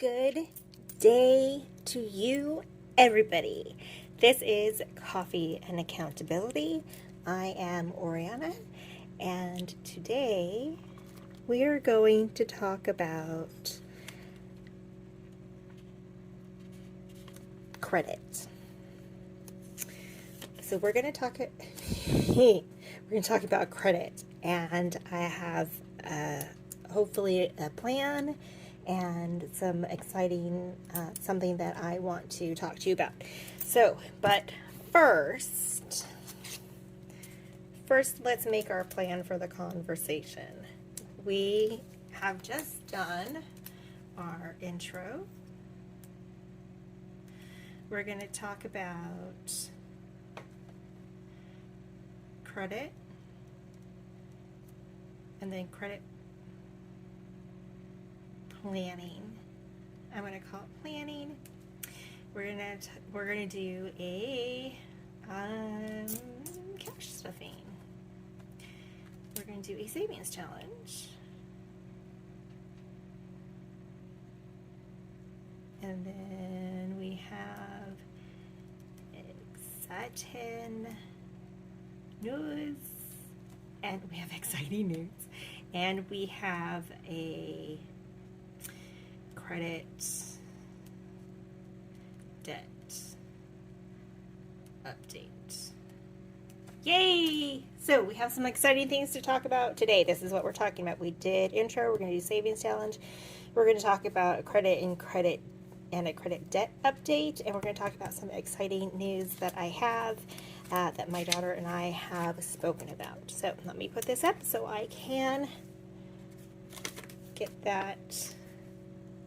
Good day to you, everybody. This is Coffee and Accountability. I am Oriana, and today we are going to talk about credit. So we're going to talk about credit, and I have hopefully a plan and some exciting something that I want to talk to you about. So, but first let's make our plan for the conversation. We have just done our intro. We're going to talk about credit and then credit planning. I'm going to call it planning. We're going to do a cash stuffing. We're going to do a savings challenge. And then we have exciting news, and we have exciting news, and we have a credit debt update. Yay! So we have some exciting things to talk about today. This is what we're talking about. We did intro. We're going to do savings challenge. We're going to talk about credit and a credit debt update, and we're going to talk about some exciting news that I have that my daughter and I have spoken about. So let me put this up so I can get that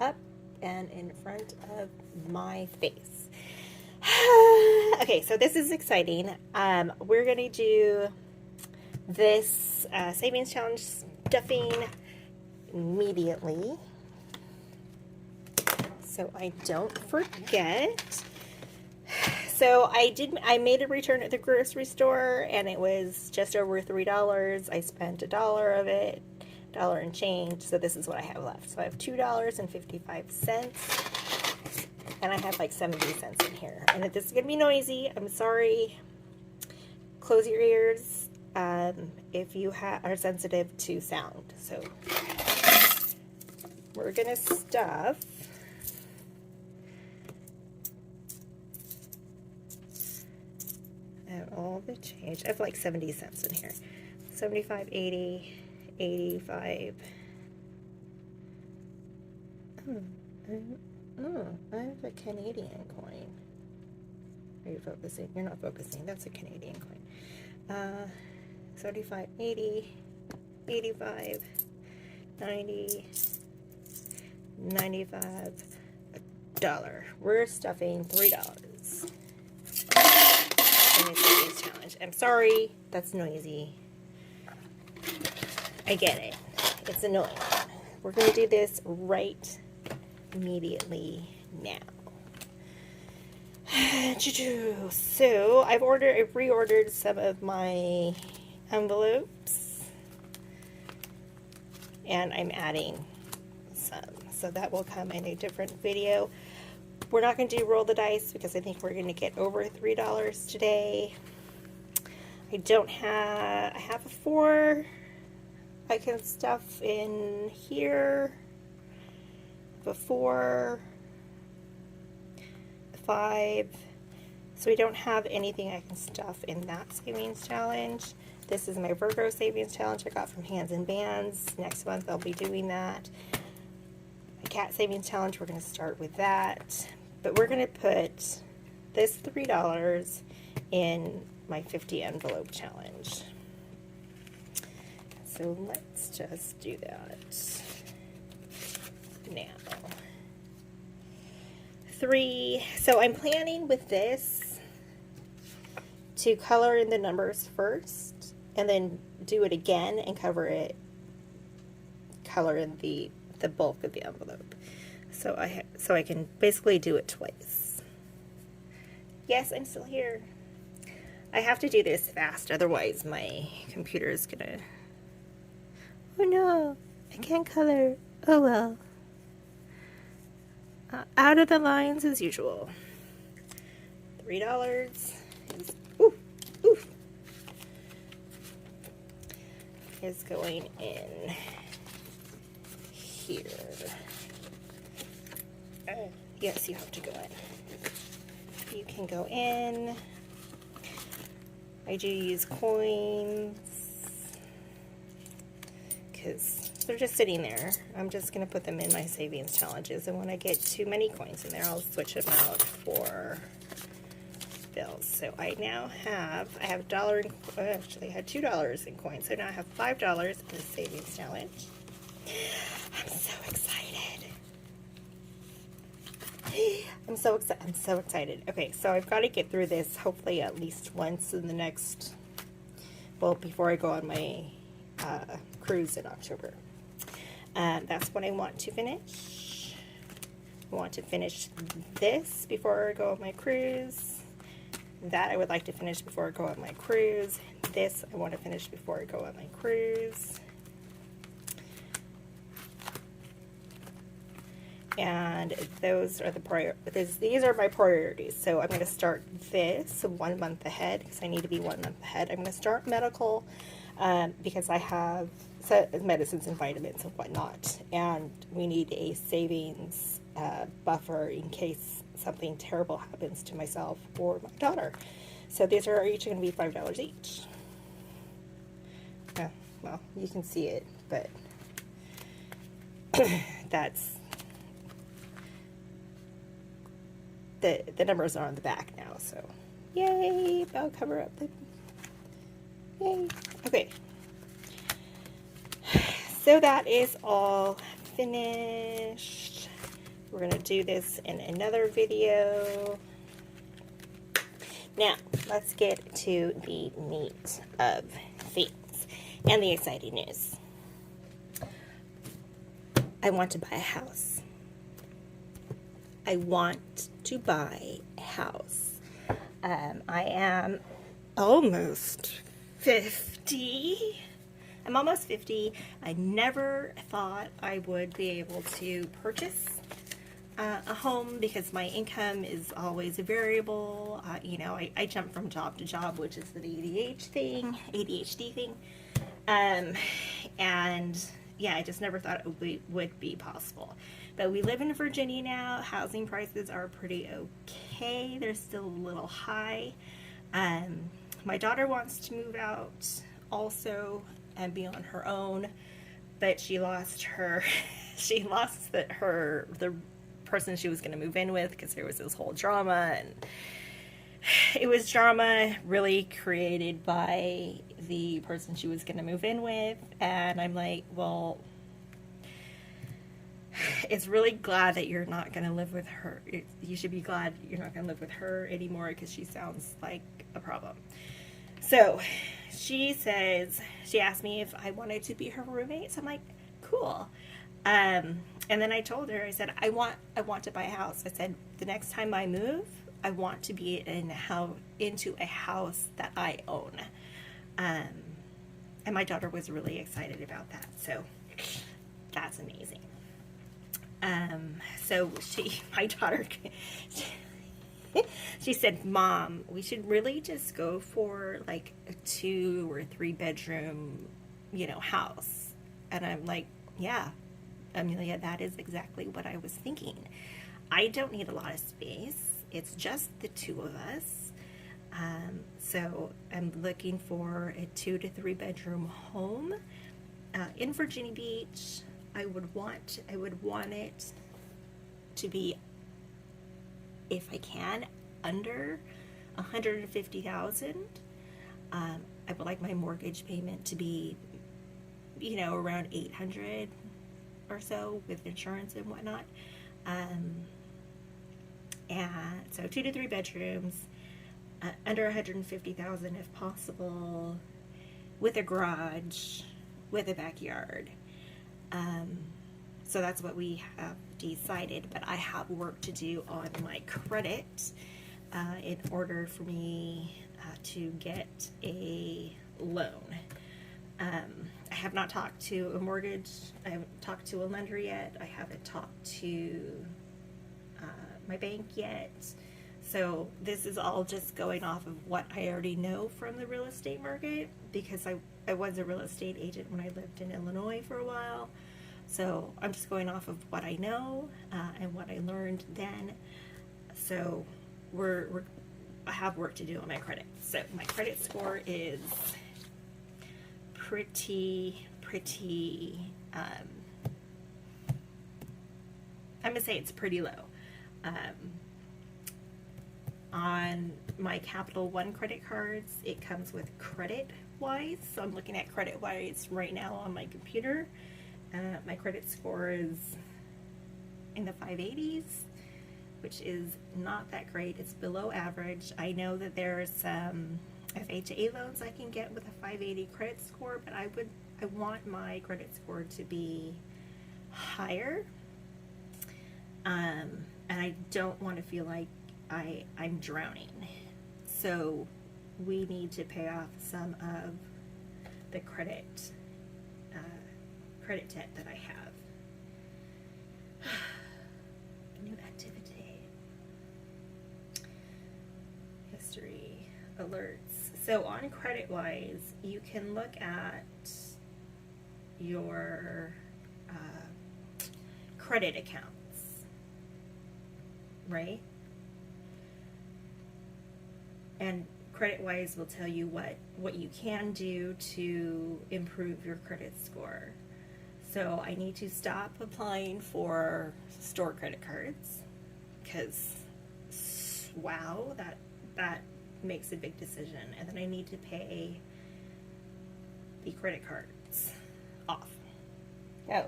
up and in front of my face. Okay, so this is exciting. We're going to do this savings challenge stuffing immediately, so I don't forget. So I made a return at the grocery store, and it was just over $3. I spent $1 of it, $1 and change, so this is what I have left. So I have $2.55, and I have like 70 cents in here. And if this is going to be noisy, I'm sorry. Close your ears if you are sensitive to sound. So we're going to stuff all the change. I have like 70 cents in here. 75, 80, 85. I have a Canadian coin. Are you focusing? You're not focusing. That's a Canadian coin. 75, 80, 85, 90, 95, $1. We're stuffing $3. Challenge. I'm sorry, that's noisy. I get it. It's annoying. We're going to do this right immediately now. So I've reordered some of my envelopes, and I'm adding some. So that will come in a different video. We're not going to do roll the dice because I think we're going to get over $3 today. I have a 4 I can stuff in here. I have a 4, 5. So we don't have anything I can stuff in that savings challenge. This is my Virgo savings challenge I got from Hands and Bands. Next month I'll be doing that. My cat savings challenge, we're going to start with that. But we're going to put this $3 in my 50 envelope challenge. So let's just do that now. 3. So I'm planning with this to color in the numbers first, and then do it again and color in the bulk of the envelope. So I can basically do it twice. Yes, I'm still here. I have to do this fast, otherwise my computer is gonna... Oh no, I can't color. Oh well. out of the lines as usual. $3 is, ooh, ooh, is going in here. Yes, you have to go in. You can go in. I do use coins because they're just sitting there. I'm just going to put them in my savings challenges, and when I get too many coins in there, I'll switch them out for bills. So I now have, I have $1 in, actually I had $2 in coins, so now I have $5 in the savings challenge. I'm so excited. I'm so excited. Okay, so I've got to get through this hopefully at least once in the next, well, before I go on my cruise in October. That's what I want to finish. I want to finish this before I go on my cruise. That I would like to finish before I go on my cruise. This I want to finish before I go on my cruise. And those are these are my priorities. So I'm going to start this 1 month ahead because I need to be 1 month ahead. I'm going to start medical because I have medicines and vitamins and whatnot, and we need a savings buffer in case something terrible happens to myself or my daughter. So these are each going to be $5 each. Well, you can see it, but that's the numbers are on the back now, so yay, I'll cover up the, yay. Okay, so that is all finished. We're gonna do this in another video. Now, let's get to the meat of things and the exciting news. I want to buy a house. I want to buy a house. I am almost 50. I'm almost 50. I never thought I would be able to purchase a home because my income is always variable. You know, I jump from job to job, which is the ADHD thing. And yeah, I just never thought it would be possible. But we live in Virginia now. Housing prices are pretty okay. They're still a little high. My daughter wants to move out also and be on her own, but she lost the person she was going to move in with because there was this whole drama, and it was drama really created by the person she was going to move in with. And I'm like, well, it's really glad that you're not going to live with her. You should be glad you're not going to live with her anymore because she sounds like a problem. So she asked me if I wanted to be her roommate. So I'm like, cool. And then I told her, I said, I want to buy a house. I said, the next time I move, I want to be into a house that I own. And my daughter was really excited about that. So that's amazing. So my daughter, she said, Mom, we should really just go for like a 2 or 3 bedroom, house. And I'm like, yeah, Amelia, that is exactly what I was thinking. I don't need a lot of space. It's just the 2 of us. So I'm looking for a 2 to 3 bedroom home in Virginia Beach. I would want it to be, if I can, under $150,000. I would like my mortgage payment to be, around $800 or so with insurance and whatnot. And so 2 to 3 bedrooms, under $150,000 if possible, with a garage, with a backyard. So that's what we have decided, but I have work to do on my credit in order for me to get a loan. I have not talked to a mortgage. I haven't talked to a lender yet. I haven't talked to my bank yet. So this is all just going off of what I already know from the real estate market, because I was a real estate agent when I lived in Illinois for a while. So I'm just going off of what I know and what I learned then. So I have work to do on my credit. So my credit score is pretty, I'm gonna say it's pretty low. On my Capital One credit cards, it comes with Credit Wise. So I'm looking at Credit Wise right now on my computer. My credit score is in the 580s, which is not that great. It's below average. I know that there's some FHA loans I can get with a 580 credit score, but I want my credit score to be higher. And I don't want to feel like I'm drowning. So we need to pay off some of the credit debt that I have. New activity. History alerts. So on Credit Wise, you can look at your credit accounts, right? And Credit Wise will tell you what you can do to improve your credit score. So I need to stop applying for store credit cards, because wow, that makes a big decision. And then I need to pay the credit cards off. Oh,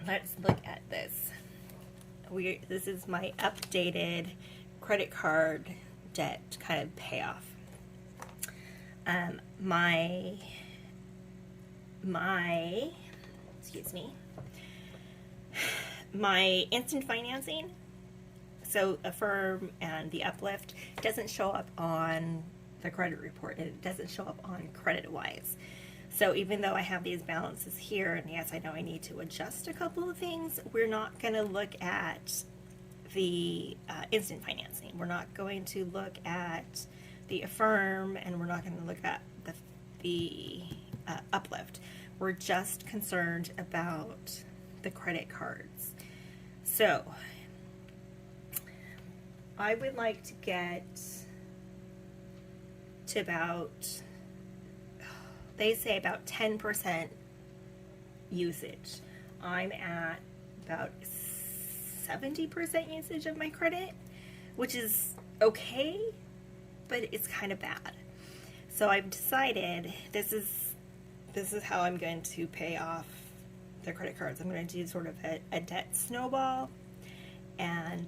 let's look at this. This is my updated credit card debt kind of payoff. My instant financing, so Affirm and the Uplift, doesn't show up on the credit report. It doesn't show up on Credit Wise. So even though I have these balances here, and yes, I know I need to adjust a couple of things, we're not going to look at the instant financing. We're not going to look at the Affirm, and we're not going to look at the Uplift. We're just concerned about the credit cards. So I would like to get to about, they say about 10% usage. I'm at about 70% usage of my credit, which is okay, but it's kind of bad. So I've decided this is how I'm going to pay off the credit cards. I'm going to do sort of a debt snowball and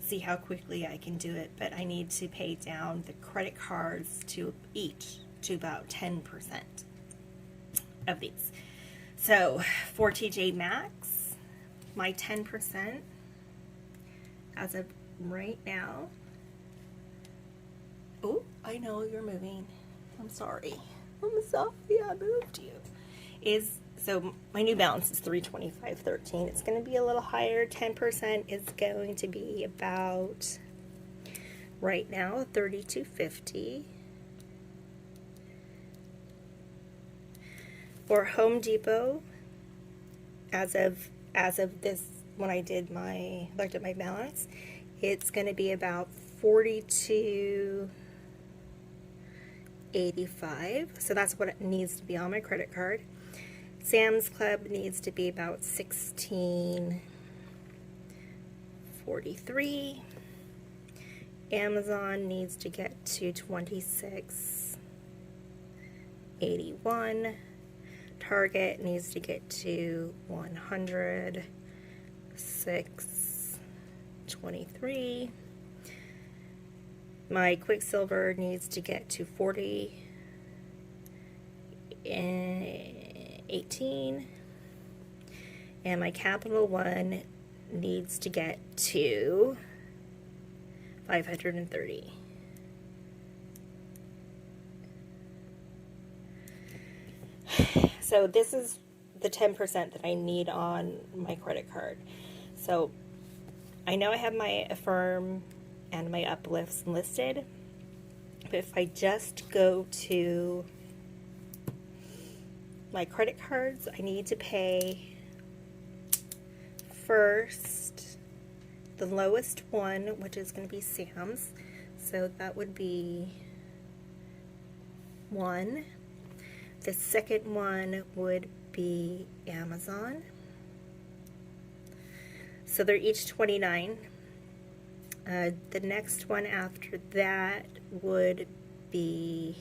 see how quickly I can do it, but I need to pay down the credit cards to about 10% of these. So for TJ Maxx, my 10% as of right now, oh, I know you're moving. I'm sorry, I moved you. So my new balance is $325.13. It's going to be a little higher. 10% is going to be about, right now, $32.50. For Home Depot, as of this, when I looked at my balance, it's going to be about $42.85. So that's what it needs to be on my credit card. Sam's Club needs to be about $16.43. Amazon needs to get to $26.81. Target needs to get to $106.23. My Quicksilver needs to get to $40.18, and my Capital One needs to get to $530. So this is the 10% that I need on my credit card. So I know I have my Affirm and my uplifts listed, but if I just go to my credit cards, I need to pay first the lowest one, which is going to be Sam's. So that would be 1. The second one would be Amazon. So they're each $29. The next one after that would be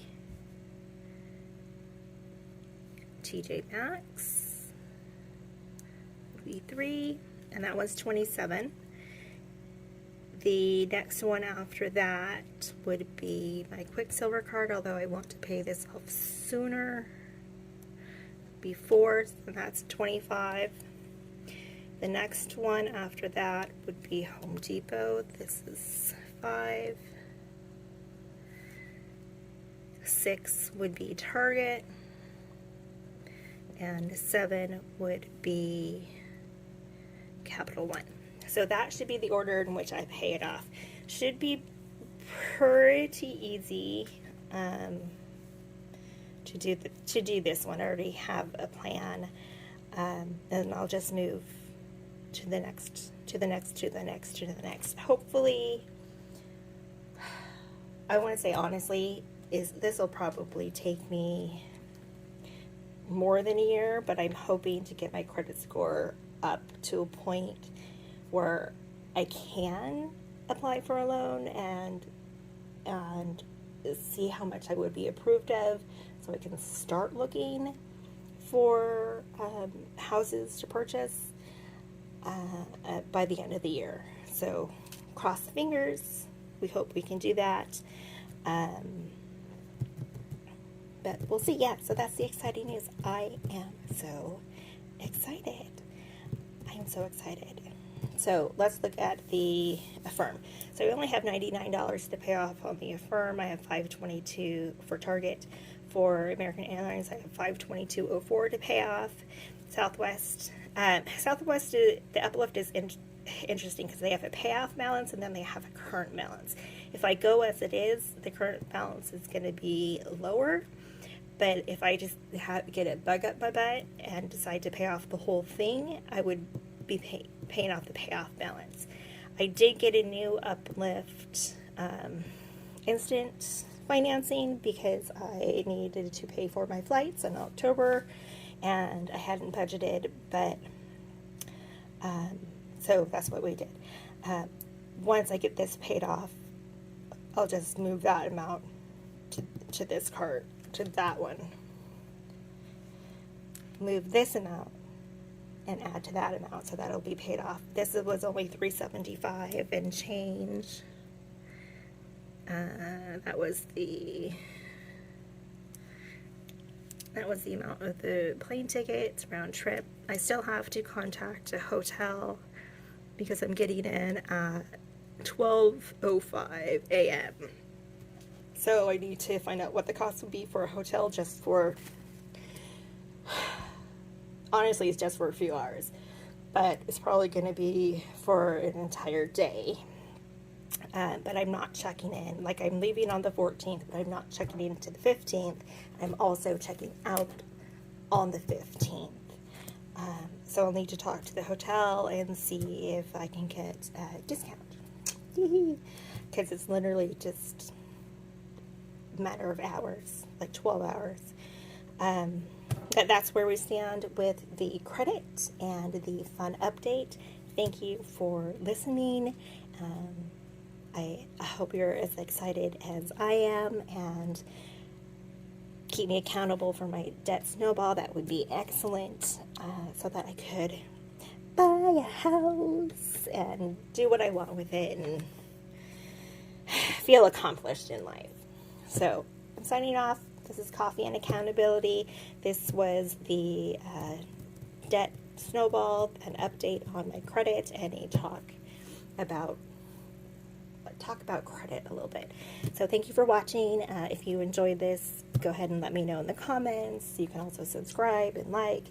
TJ Maxx, V3, and that was $27. The next one after that would be my Quicksilver card, although I want to pay this off sooner, before, so that's $25. The next one after that would be Home Depot. This is $5. 6 would be Target, and 7 would be Capital One. So that should be the order in which I pay it off. Should be pretty easy to do this one. I already have a plan, and I'll just move to the next, to the next, to the next, to the next. Hopefully, I want to say honestly, this will probably take me more than a year, but I'm hoping to get my credit score up to a point where I can apply for a loan and see how much I would be approved of, so I can start looking for houses to purchase by the end of the year. So cross the fingers. We hope we can do that. But we'll see. Yeah, so that's the exciting news. I am so excited. I am so excited. So let's look at the Affirm. So I only have $99 to pay off on the Affirm. I have $522 for Target. For American Airlines, I have $522.04 to pay off. Southwest, the uplift is interesting because they have a payoff balance and then they have a current balance. If I go as it is, the current balance is going to be lower. But if I just get a bug up my butt and decide to pay off the whole thing, I would be paying off the payoff balance. I did get a new uplift instant financing because I needed to pay for my flights in October and I hadn't budgeted, but so that's what we did. Once I get this paid off, I'll just move that amount to this card, to that one. Move this amount and add to that amount, so that'll be paid off. This was only $375 and change. That was the amount of the plane tickets, round trip. I still have to contact a hotel because I'm getting in at 12:05 a.m. So I need to find out what the cost would be for a hotel just for, honestly, it's just for a few hours, but it's probably going to be for an entire day. But I'm not checking in. Like, I'm leaving on the 14th, but I'm not checking in to the 15th. I'm also checking out on the 15th. So I'll need to talk to the hotel and see if I can get a discount. Because it's literally just a matter of hours, like 12 hours. But that's where we stand with the credit and the fun update. Thank you for listening. I hope you're as excited as I am, and keep me accountable for my debt snowball. That would be excellent, so that I could buy a house and do what I want with it and feel accomplished in life. So I'm signing off. This is Coffee and Accountability. This was the debt snowball, an update on my credit, and a talk about credit a little bit. So thank you for watching. If you enjoyed this, go ahead and let me know in the comments. You can also subscribe and like,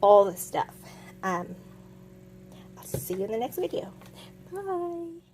all the stuff. I'll see you in the next video. Bye.